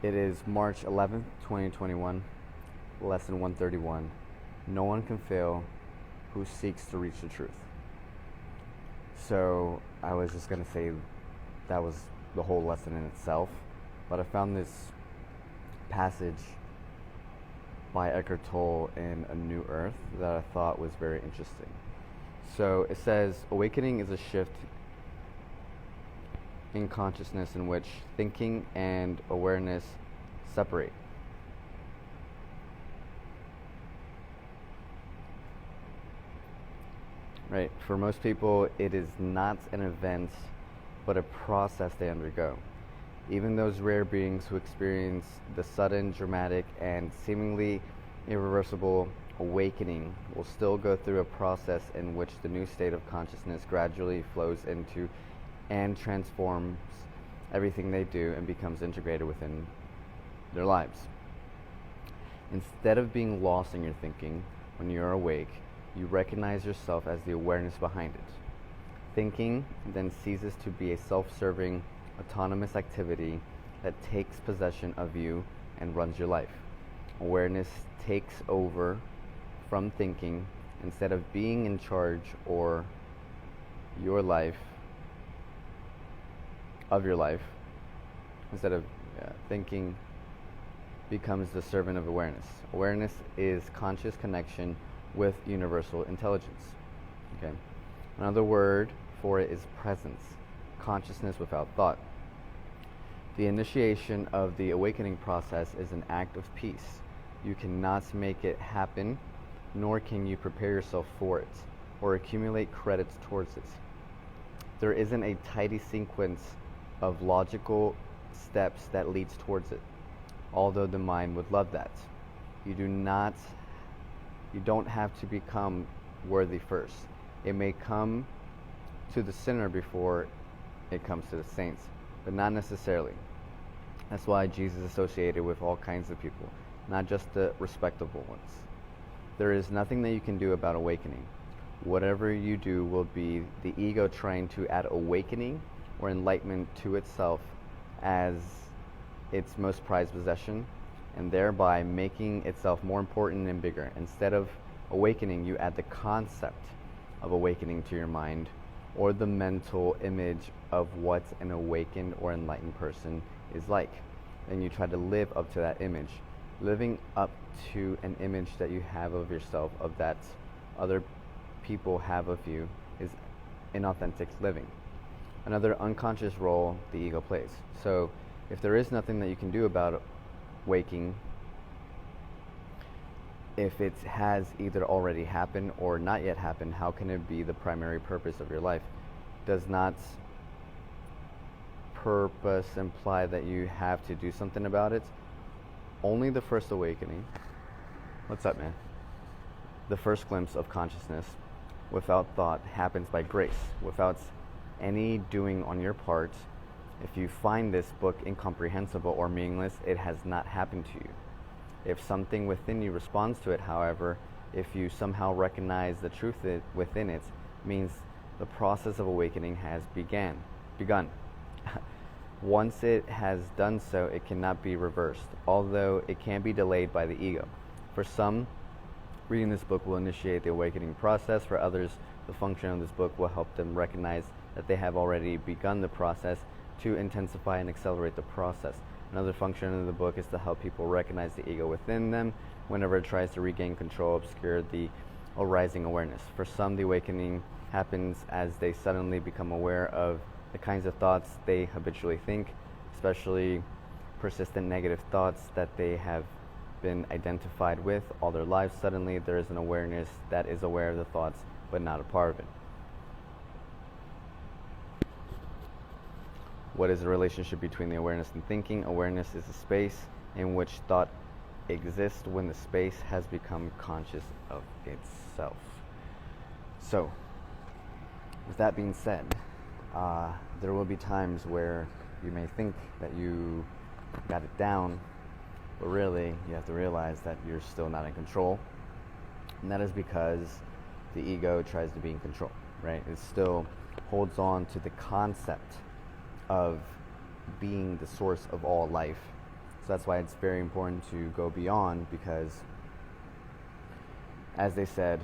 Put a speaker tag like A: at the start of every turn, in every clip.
A: It is March 11th, 2021, lesson 131. No one can fail who seeks to reach the truth. So I was just going to say that was the whole lesson in itself, but I found this passage by Eckhart Tolle in A New Earth that I thought was very interesting. So it says, awakening is a shift in consciousness in which thinking and awareness separate. Right? For most people, it is not an event, but a process they undergo. Even those rare beings who experience the sudden, dramatic, and seemingly irreversible awakening will still go through a process in which the new state of consciousness gradually flows into and transforms everything they do and becomes integrated within their lives. Instead of being lost in your thinking when you are awake, you recognize yourself as the awareness behind it. Thinking then ceases to be a self-serving, autonomous activity that takes possession of you and runs your life. Awareness takes over from thinking. Instead of being in charge or your life, instead of thinking becomes the servant of awareness. Awareness is conscious connection with universal intelligence. Okay. Another word for it is presence, consciousness without thought. The initiation of the awakening process is an act of peace. You cannot make it happen, nor can you prepare yourself for it or accumulate credits towards it. There isn't a tidy sequence of logical steps that leads towards it, although the mind would love that. You don't have to become worthy first. It may come to the sinner before it comes to the saints, but not necessarily. That's why Jesus is associated with all kinds of people, not just the respectable ones. There is nothing that you can do about awakening. Whatever you do will be the ego trying to add awakening or enlightenment to itself as its most prized possession, and thereby making itself more important and bigger. Instead of awakening, you add the concept of awakening to your mind, or the mental image of what an awakened or enlightened person is like. And you try to live up to that image. Living up to an image that you have of yourself, of that other people have of you, is inauthentic living. Another unconscious role the ego plays. So if there is nothing that you can do about waking, if it has either already happened or not yet happened, how can it be the primary purpose of your life? Does not purpose imply that you have to do something about it? Only the first awakening. What's up, man? The first glimpse of consciousness without thought happens by grace, without any doing on your part. If you find this book incomprehensible or meaningless, it has not happened to you. If something within you responds to it, however, if you somehow recognize the truth within it, means the process of awakening has begun. Once it has done so, it cannot be reversed, although it can be delayed by the ego. For some, reading this book will initiate the awakening process. For others, the function of this book will help them recognize that they have already begun the process, to intensify and accelerate the process. Another function of the book is to help people recognize the ego within them whenever it tries to regain control, obscure the arising awareness. For some, the awakening happens as they suddenly become aware of the kinds of thoughts they habitually think, especially persistent negative thoughts that they have been identified with all their lives. Suddenly there is an awareness that is aware of the thoughts but not a part of it. What is the relationship between the awareness and thinking? Awareness is a space in which thought exists when the space has become conscious of itself. So, with that being said, there will be times where you may think that you got it down, but really you have to realize that you're still not in control. And that is because the ego tries to be in control, right? It still holds on to the concept of being the source of all life. So that's why it's very important to go beyond, because, as they said,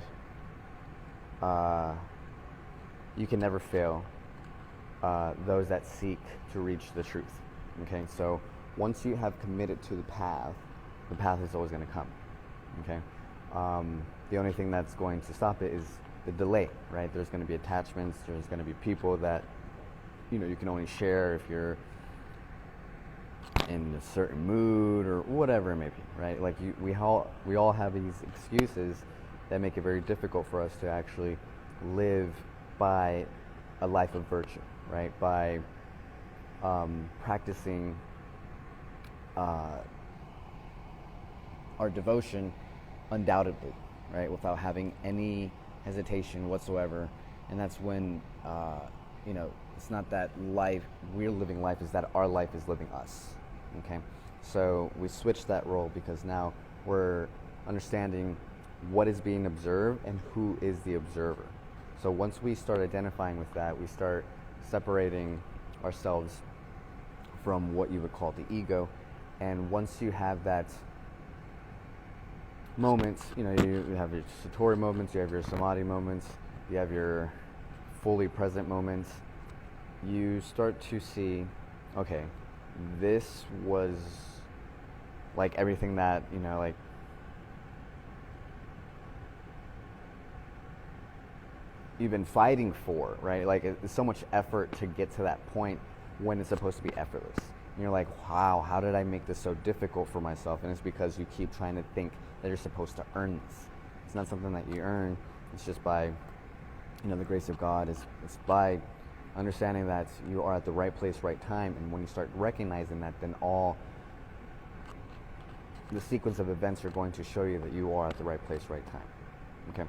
A: you can never fail those that seek to reach the truth. Okay, so once you have committed to the path is always going to come. Okay, the only thing that's going to stop it is the delay, right? There's going to be attachments. There's going to be people that you can only share if you're in a certain mood or whatever it may be, right? Like we all have these excuses that make it very difficult for us to actually live by a life of virtue, right? By practicing our devotion undoubtedly, right? Without having any hesitation whatsoever. And that's when, it's not that we're living life, is that our life is living us, okay? So we switch that role because now we're understanding what is being observed and who is the observer. So once we start identifying with that, we start separating ourselves from what you would call the ego. And once you have that moment, you have your satori moments, you have your samadhi moments, you have your fully present moments, you start to see, okay, this was like everything that, like you've been fighting for, right? Like it's so much effort to get to that point when it's supposed to be effortless. And you're like, wow, how did I make this so difficult for myself? And it's because you keep trying to think that you're supposed to earn this. It's not something that you earn. It's just by, the grace of God. It's by understanding that you are at the right place, right time. And when you start recognizing that, then all the sequence of events are going to show you that you are at the right place, right time. Okay?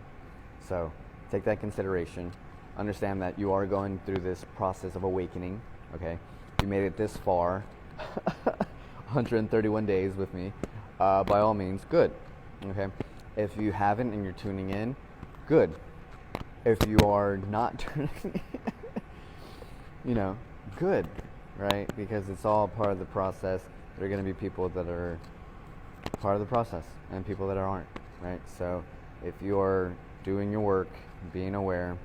A: So take that consideration. Understand that you are going through this process of awakening. Okay? You made it this far, 131 days with me. By all means, good. Okay? If you haven't and you're tuning in, good. If you are not tuning in, good, right? Because it's all part of the process. There are going to be people that are part of the process and people that aren't, right? So if you're doing your work, being aware,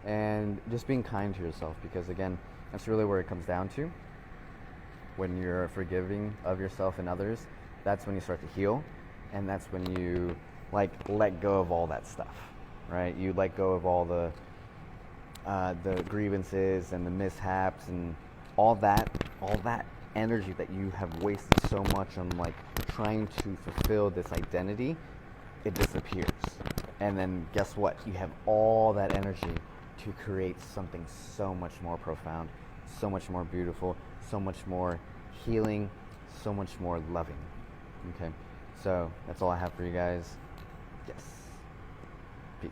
A: and just being kind to yourself, because again, that's really where it comes down to. When you're forgiving of yourself and others, that's when you start to heal, and that's when you let go of all that stuff, right? You let go of all the grievances and the mishaps and all that energy that you have wasted so much on trying to fulfill this identity. It disappears, and then guess what? You have all that energy to create something so much more profound, so much more beautiful, so much more healing, so much more loving. Okay, so that's all I have for you guys. Yes. Peace.